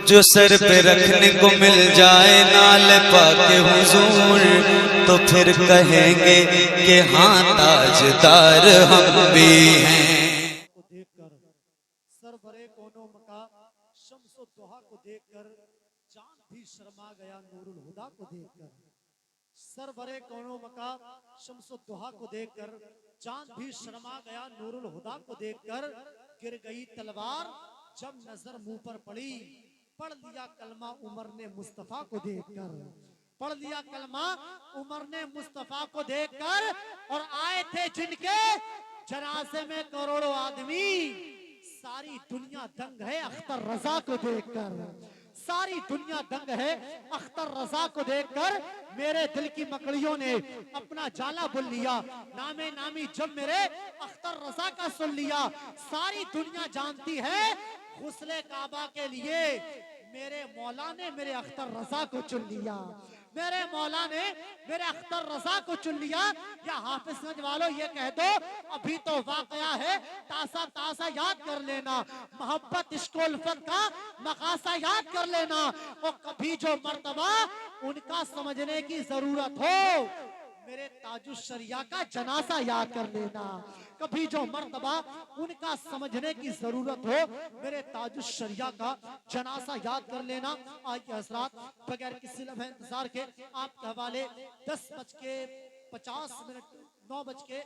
जो सर पे रखने को मिल जाए नाल पाके हुजूर, तो फिर कहेंगे कि हाँ ताजदार हम भी हैं। को देखकर सरवरे कोनो मका शम्सो दुहा को देखकर चांद भी शर्मा गया नूरुल हुदा को देखकर। सरवरे कोनो मका शम्सो दुहा को देखकर चांद भी शर्मा गया नूरुल हुदा को देखकर। गिर गई तलवार जब नजर मुंह पर पड़ी, पढ़ लिया कलमा उमर ने मुस्तफा को देखकर। पढ़ लिया कलमा उमर ने मुस्तफा को देखकर। और आए थे जिनके जनाजे में करोड़ों आदमी, सारी दुनिया दंग है अख्तर रजा को देखकर। सारी दुनिया दंग है अख्तर रजा को देखकर। मेरे दिल की मकड़ियों ने अपना जाला बुन लिया, नामे नामी जब मेरे अख्तर रजा का सुन लिया। सारी दुनिया जानती है गुस्ले काबा के लिए मेरे मौला ने मेरे अख्तर रजा को चुन लिया। मेरे मौला ने मेरे अख्तर रजा को चुन लिया। या हाफिजगंज वालों ये कह दो अभी तो वाकया है, तासा तासा याद कर लेना, मोहब्बत इश्क उल्फत का मकासा याद कर लेना। और कभी जो मर्तबा उनका समझने की जरूरत हो, मेरे ताजुश शरिया का जनाजा याद कर लेना। कभी जो मर्तबा उनका समझने की जरूरत हो, मेरे ताजुश शरिया का जनाजा याद कर लेना। आइए हजरात, बगैर किसी लम्हे इंतजार के आपके हवाले 10:50 9 बजे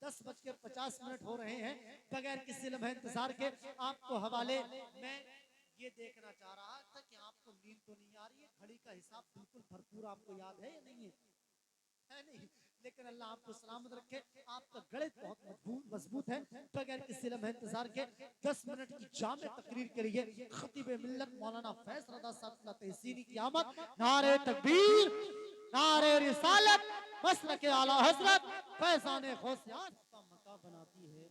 10:50 हो रहे हैं। बगैर किसी लम्हे इंतजार के आपको हवाले मैं ये देखना चाह रहा था कि आपको नींद तो नहीं आ रही है। घड़ी का हिसाब बिल्कुल भरपूर आपको याद है या नहीं है नहीं, लेकिन अल्लाह आपको सलामत रखे। आपका गणित बहुत मजबूत है। बगैर किसी लम्हे इंतजार के 10 मिनट की जामे तकरीर के लिए खतीब मिल्लत मौलाना फैज रज़ा साहब तहसीनी की आमद। नारे तकबीर, नारे रिसालत, मसलक आला हजरत फैजान गौसियात का मका बनाती है,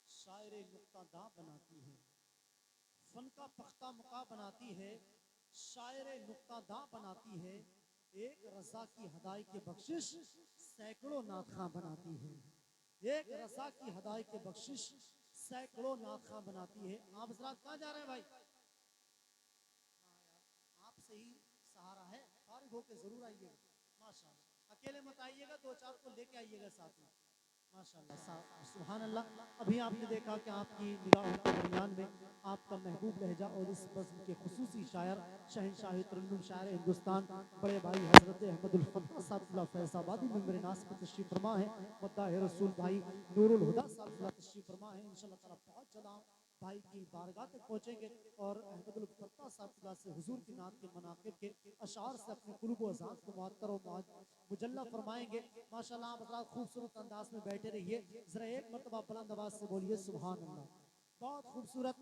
शायर नुक्तादा बनाती है, फन का पख्ता मका बनाती है, शायर नुक्तादा बनाती है। एक रजा की हदाई के बख्शिश सैकड़ों नातखां बनाती है। एक रजा की हदाई के बख्शिश सैकड़ों नातखां बनाती है। आप हजरात कहाँ जा रहे हैं भाई? आपसे ही सहारा है, फारिग होके जरूर आइएगा। माशाअल्लाह, अकेले मत आइएगा, 2-4 को लेके आइएगा साथ में। माशाअल्लाह, सुभान अल्लाह। अभी आपने देखा कि आपकी निगाहों के दरमियान में आपका महबूब लहजा और इस बज़्म के खुसूसी शायर शहंशाह तरन्नुम शायर हिंदुस्तान बड़े भाई हजरत अहमदुल फतह साहब फैज़ाबादी मेंबर नास पर तशरीफ फरमा है। मद्दाह रसूल भाई नूरुल हुदा साहब तशरीफ फरमा है। इंशाअल्लाह ताला बहुत जल्द भाई की बारगाह तक पहुंचेंगे और अहमदुल फतह साहब से हुजूर की नात के मनाक़िब के अशार से अपने कुलूब व ज़ात को मुअत्तर और मुजल्ला फरमाएंगे। माशाअल्लाह आप हज़रात खूबसूरत अंदाज में बैठे रहिए। जरा एक मरतबा बुलंद आवाज से बोलिए सुभान अल्लाह। बहुत खूबसूरत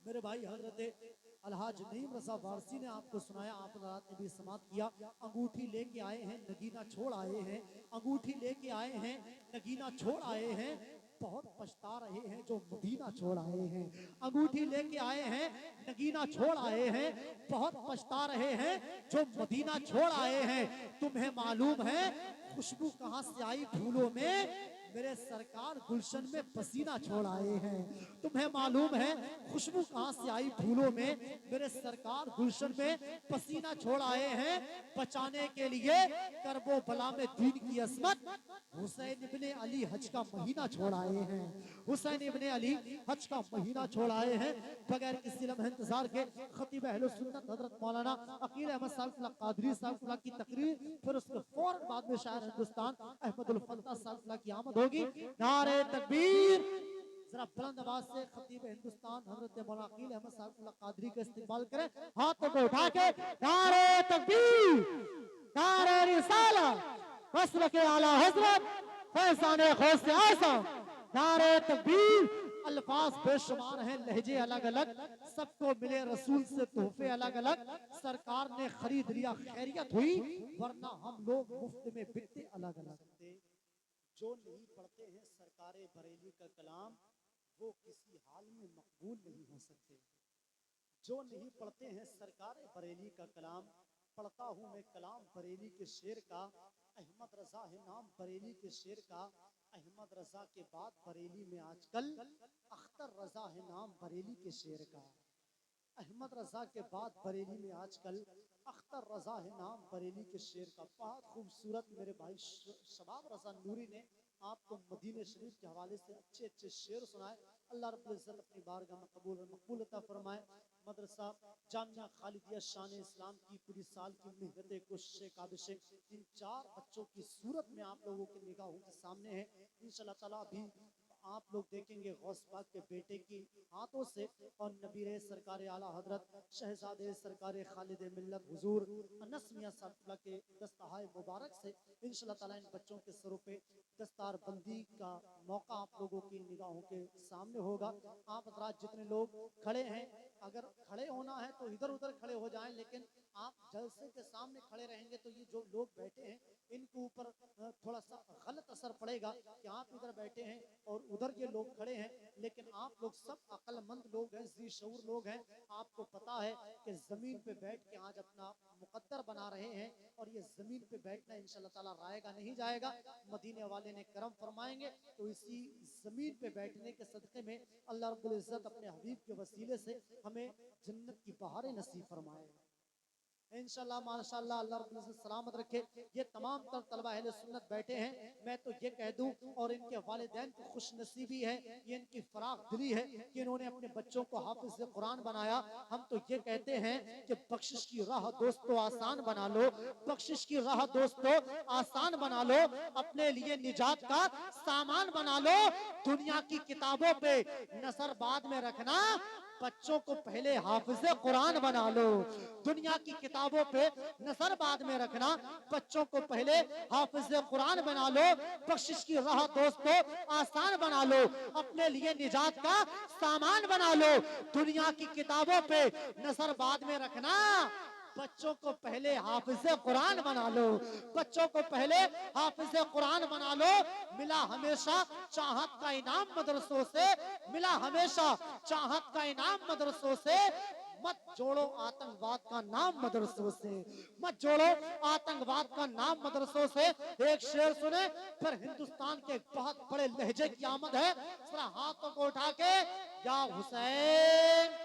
मेरे भाई हजरत अलहाज नईम रज़ा वारसी ने आपको सुनाया, आप रात ने भी समात किया। अंगूठी लेके आए हैं, नगीना छोड़ आए हैं, अंगूठी लेके आए हैं, नगीना छोड़ आए हैं, बहुत पछता रहे हैं जो मदीना छोड़ आए हैं। अंगूठी लेके आए हैं, नगीना छोड़ आए हैं, बहुत पछता रहे हैं जो मदीना छोड़ आए हैं। तुम्हें मालूम है खुशबू कहां से आई फूलों में, मेरे सरकार गुलशन में पसीना छोड़ आए हैं। तुम्हें मालूम है खुशबू कहां से आई फूलों में, मेरे सरकार गुलशन में पसीना छोड़ आए हैं। बचाने के लिए करबो बला में दीन की असमत, हुसैन इब्ने अली हज का महीना छोड़ आए हैं। हुसैन इब्ने अली हज का महीना छोड़ आए हैं। बगैर किसी लम्हे इंतजार के खतीब अहले सुन्नत हजरत मौलाना अकील अहमद साहब कादरी साहब की तकरीर, फिर उसके फौरन बाद में शायर हिंदुस्तान अहमदुल फतह साहब की आमद होगी। नारे तकबीर, जरा बुलंद आवाज से खतीब हिंदुस्तान हजरत मौलाना अकील अहमद साहब कादरी का इस्तेमाल करें, हाथों को उठा के नारे तकबीर, नारे रिसालत, मसलक आला हजरत फैज़ान गौसे आज़म, नारे तकबीर। अल्फाज बेशुमार हैं, लहजे अलग अलग, सबको मिले रसूल से तोहफे अलग अलग। सरकार ने खरीद लिया खैरियत हुई, वरना हम लोग मुफ्त में बिकते अलग अलग। जो नहीं पढ़ते हैं सरकारे बरेली का कलाम, वो किसी हाल में मकबूल नहीं हो सकते। जो नहीं पढ़ते हैं सरकारे बरेली का कलाम, पढ़ता हूँ मैं कलाम बरेली के शेर का। अहमद रजा है नाम बरेली के शेर का, अहमद रजा के बाद बरेली में आजकल अख्तर रजा है नाम बरेली के शेर का। मोहम्मद रजा के बाद बरेली में आजकल अख्तर रजा है नाम बरेली के शेर का, बहुत खूबसूरत मेरे भाई शबाब रजा नूरी ने आपको मदीने शरीफ के हवाले से अच्छे अच्छे शेर सुनाए। अल्लाह रब्बुल इज्जत अपनी बारगाह में कबूल और मकबूल अता फरमाए। मदरसा जामिया खालिदिया शान इस्लाम की पूरी साल की मेहनतें कोशिशें काबिशें इन 4 बच्चों की सूरत में आप लोगों की निगाहों के सामने है। इंशाअल्लाह ताला अभी आप लोग देखेंगे गौस पाक के बेटे की हाथों से और नबीरे सरकार आला हजरत शहजादे सरकार खालिद मिल्लत हुजूर अनस मियां साहब के दस्तहाए मुबारक से इंशाअल्लाह ताला इन बच्चों के सरों पे दस्तार बंदी का मौका आप लोगों की निगाहों के सामने होगा। आप हजरात जितने लोग खड़े हैं, अगर खड़े होना है तो इधर उधर खड़े हो जाएं, लेकिन आप जलसे के सामने खड़े रहेंगे तो ये जो लोग बैठे हैं इनके ऊपर थोड़ा सा गलत असर पड़ेगा कि आप इधर बैठे हैं और उधर ये लोग खड़े हैं। लेकिन आप लोग सब अक्लमंद लोग हैं, जी शऊर लोग हैं। आपको पता है कि जमीन पे बैठ के आज अपना मुकद्दर बना रहे हैं और ये जमीन पे बैठना इंशाअल्लाह ताला रायगा नहीं जाएगा। मदीने वाले ने करम फरमाएंगे तो इसी जमीन पे बैठने के सदके में अल्लाह रब्बुल इज्जत अपने हबीब के वसीले से हमें जन्नत की बहारें नसीब फरमाए इंशाअल्लाह माशाअल्लाह। अल्लाह रब्बुल इज्जत सलामत रखे। ये तमाम तर तलबा अहले सुन्नत बैठे हैं, मैं तो ये कह दूं और इनके वालिदैन को खुश नसीबी है, ये इनकी फराख दिली है कि इन्होंने अपने बच्चों को हाफिज कुरान बनाया। हम तो ये कहते हैं कि बख्शिश की राह दोस्तों आसान बना लो, बख्शिश की राह दोस्तों आसान बना लो, अपने लिए निजात का सामान बना लो। दुनिया की किताबों पे नजर बाद में रखना, बच्चों को पहले हाफिज कुरान बना लो। दुनिया की किताबों पे नजर बाद में रखना, बच्चों को पहले हाफिज कुरान बना लो। बख्शिश की राह दोस्तों आसान बना लो, अपने लिए निजात का सामान बना लो। दुनिया की किताबों पे नजर बाद में रखना, बच्चों को पहले हाफिज कुरान बना लो। बच्चों को पहले हाफिज कुरान बना लो। मिला हमेशा चाहत का इनाम मदरसों से, मिला हमेशा चाहत का इनाम मदरसों से। मत जोड़ो आतंकवाद का नाम मदरसों से, मत जोड़ो आतंकवाद का नाम मदरसों से। एक शेर सुने, फिर हिंदुस्तान के बहुत बड़े लहजे की आमद है। जरा हाथों को उठा के या हुसैन।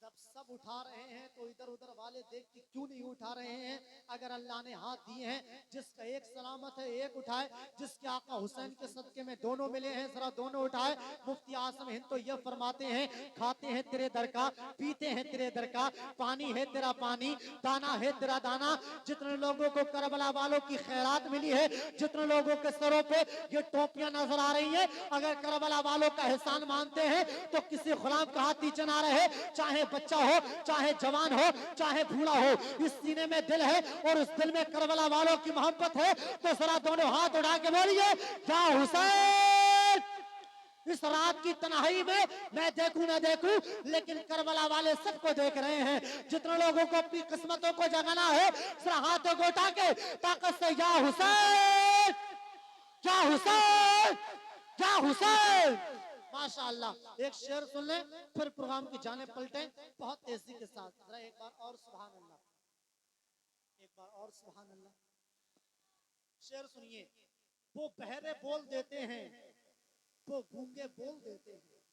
जब सब उठा रहे हैं तो इधर उधर वाले देख के क्यों नहीं उठा रहे हैं? अगर अल्लाह ने हाथ दिए हैं, जिसका एक सलामत है एक उठाए, जिसके आका हुसैन के सदके में दोनों मिले हैं जरा दोनों उठाए। मुफ्ती आसम हिंद तो ये फरमाते हैं, खाते हैं तेरे दर का, पीते हैं तेरे दर का, पानी है तेरा पानी, दाना है तेरा दाना। जितने लोगों को करबला वालों की खैरात मिली है, जितने लोगों के सरों पे ये टोपियां नजर आ रही है, अगर करबला वालों का एहसान मानते हैं तो किसी गुलाम का हाथ नीचे ना रहे। चाहे बच्चा हो, चाहे जवान हो, चाहे बूढ़ा हो, इस सीने में दिल है और उस दिल में करबला वालों की मोहब्बत है। तो जरा दोनों हाथ उठा के बोलिए या हुसैन। इस रात की तन्हाई में मैं देखूं ना देखूं, लेकिन करबला वाले सबको देख रहे हैं। जितने लोगों को अपनी किस्मतों को जगाना है, जरा हाथों को उठा के ताकत से या हुसैन, या हुसैन, या हुसैन। माशाअल्लाह। एक शेर सुन ले फिर प्रोग्राम की जाने पलटे बहुत तेजी के साथ। जरा एक बार और सुभान अल्लाह, एक बार और सुभान अल्लाह। शेर सुनिए। वो बहरे बोल देते हैं, वो गूंगे बोल देते हैं।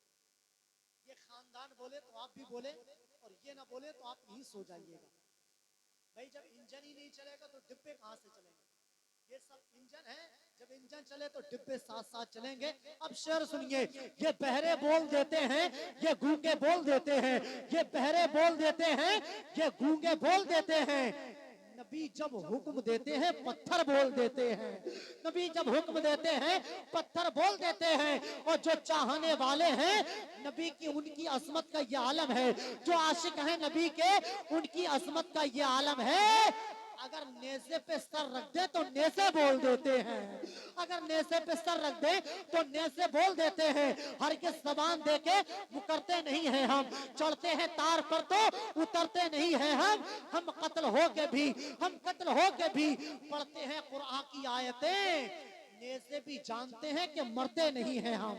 ये खानदान बोले तो आप भी बोले और ये ना बोले तो आप यहीं सो जाइएगा। भाई जब इंजन ही नहीं चलेगा तो डिब्बे कहां से चलेंगे? ये सब इंजन है, जब इंजन चले तो डिब्बे साथ साथ चलेंगे। अब शेर सुनिए। ये बहरे बोल देते हैं, ये गूंगे बोल देते हैं, ये बहरे बोल देते हैं, ये गूंगे बोल देते हैं। नबी जब हुक्म देते हैं पत्थर बोल देते हैं, नबी जब हुक्म देते हैं पत्थर बोल देते हैं। और जो चाहने वाले हैं नबी की, उनकी अजमत का ये आलम है। जो आशिक है नबी के, उनकी अजमत का ये आलम है। अगर नेज़े पे सर रख दे तो नेज़े बोल देते हैं, अगर नेज़े पे सर रख दे तो नेज़े बोल देते हैं। हर के ज़बान दे के मुकरते नहीं हैं हम, चढ़ते हैं तार पर तो उतरते नहीं हैं हम कत्ल हो के भी, हम कत्ल हो के भी पढ़ते हैं कुरान की आयतें। नेज़े भी जानते हैं कि मरते नहीं हैं हम,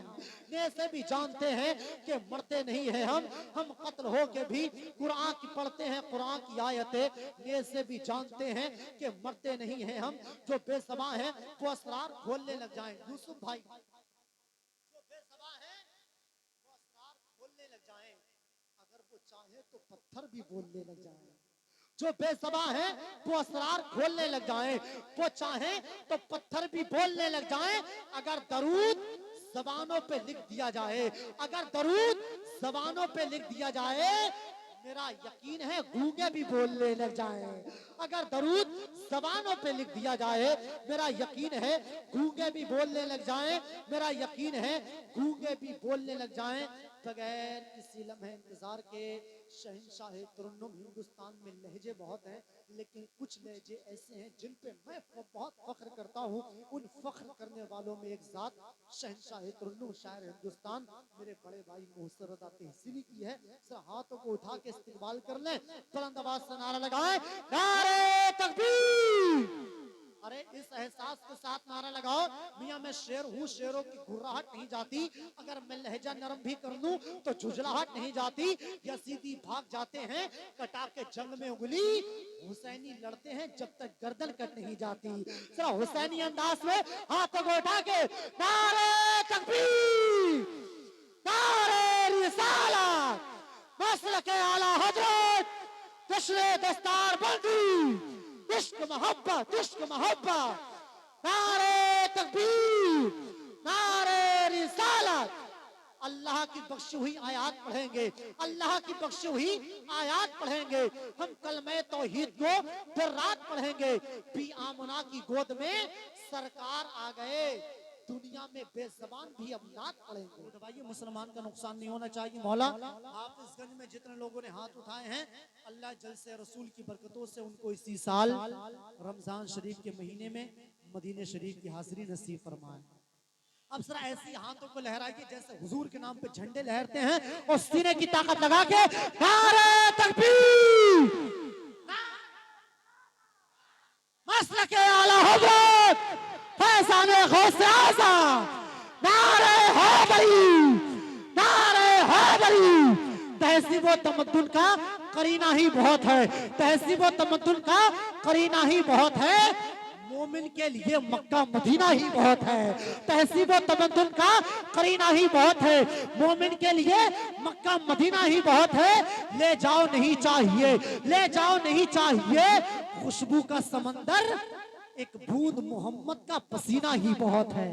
नेज़े भी जानते हैं कि मरते नहीं हैं हम कत्ल हो के भी कुरान की पढ़ते हैं कुरान की आयतें। नेज़े भी जानते हैं कि मरते नहीं हैं हम। जो बेज़बान है वो असरार खोलने लग जाएं। यूसुफ भाई, जो बेज़बान है वो असरार खोलने लग जाएं। अगर वो चाहे तो पत्थर भी बोलने लग जाए, जो बेज़बान है वो असरार खोलने लग जाए, वो चाहे तो पत्थर भी बोलने लग जाए। अगर दरूद ज़बानों पे लिख दिया जाए, अगर दरूद ज़बानों पे लिख दिया जाए, मेरा यकीन है गूंगे भी बोलने लग जाए। अगर दरूद ज़बानों पे लिख दिया जाए, मेरा यकीन है गूंगे भी बोलने लग जाए, मेरा यकीन है गूंगे भी बोलने लग जाए। बगैर किसी लम्हे इंतजार के शहंशाह तुरन्नुम हिंदुस्तान में लहजे बहुत हैं, लेकिन कुछ लहजे ऐसे हैं जिन पे मैं बहुत फख्र करता हूँ। उन फख्र करने वालों में एक जात शहंशाह तुरन्नुम शायर हिंदुस्तान मेरे बड़े भाई मोहसिन रज़ा तहसीनी की है। जरा हाथों को उठा के इस्तेमाल कर लें, बुलंद आवाज से नारा लगाएं, नारे तकबीर। अरे इस एहसास के साथ नारा लगाओ, मियां मैं शेर हूँ, शेरों की घुर्राहट नहीं जाती, अगर मैं लहजा नरम भी कर लूं तो झुंझलाहट नहीं जाती। यजीदी भाग जाते हैं कटा के जंग में उंगली, हुसैनी लड़ते हैं जब तक गर्दन कट नहीं जाती। जरा हुसैनी अंदाज में हाथों को उठा के नारे तकबीर, नारे रिसालत, मसलके आला हजरत, जश्न दस्तार बंदी, इश्क मोहब्बत, इश्क मोहब्बत, नारे तकबीर, नारे रिसालत। अल्लाह की बख्शी हुई आयात पढ़ेंगे, अल्लाह की बख्शी हुई आयात पढ़ेंगे। हम कलमे तौहीद को फिर रात पढ़ेंगे। पी आमना की गोद में सरकार आ गए, दुनिया में बेज़बान भी अब नात पढ़ेंगे। तो भाई मुसलमान का नुकसान नहीं होना चाहिए। मौला हाफिजगंज में जितने लोगों ने हाथ उठाए हैं, अल्लाह जल से रसूल की बरकतों से उनको इसी साल रमजान शरीफ के महीने में मदीने शरीफ की हाजिरी नसीब फरमाए। अब जरा ऐसी हाथों को लहराइए जैसे हुजूर के नाम पे झंडे लहरते हैं, और सीने की ताकत लगा के नारे तकबीर, मसलके आला हज़रत फैज़ाने गौसे आज़म, नारे हैदरी, नारे हैदरी। तहज़ीब व तमद्दुन का करीना ही बहुत है, तहज़ीब व तमद्दुन का करीना ही बहुत है। मोमिन के लिए मक्का मदीना ही बहुत है, तहज़ीब व तमद्दुन का करीना ही बहुत है। मोमिन के लिए मक्का मदीना ही बहुत है। ले जाओ नहीं चाहिए, ले जाओ नहीं चाहिए खुशबू का समंदर, एक बूंद मोहम्मद का पसीना ही बहुत है।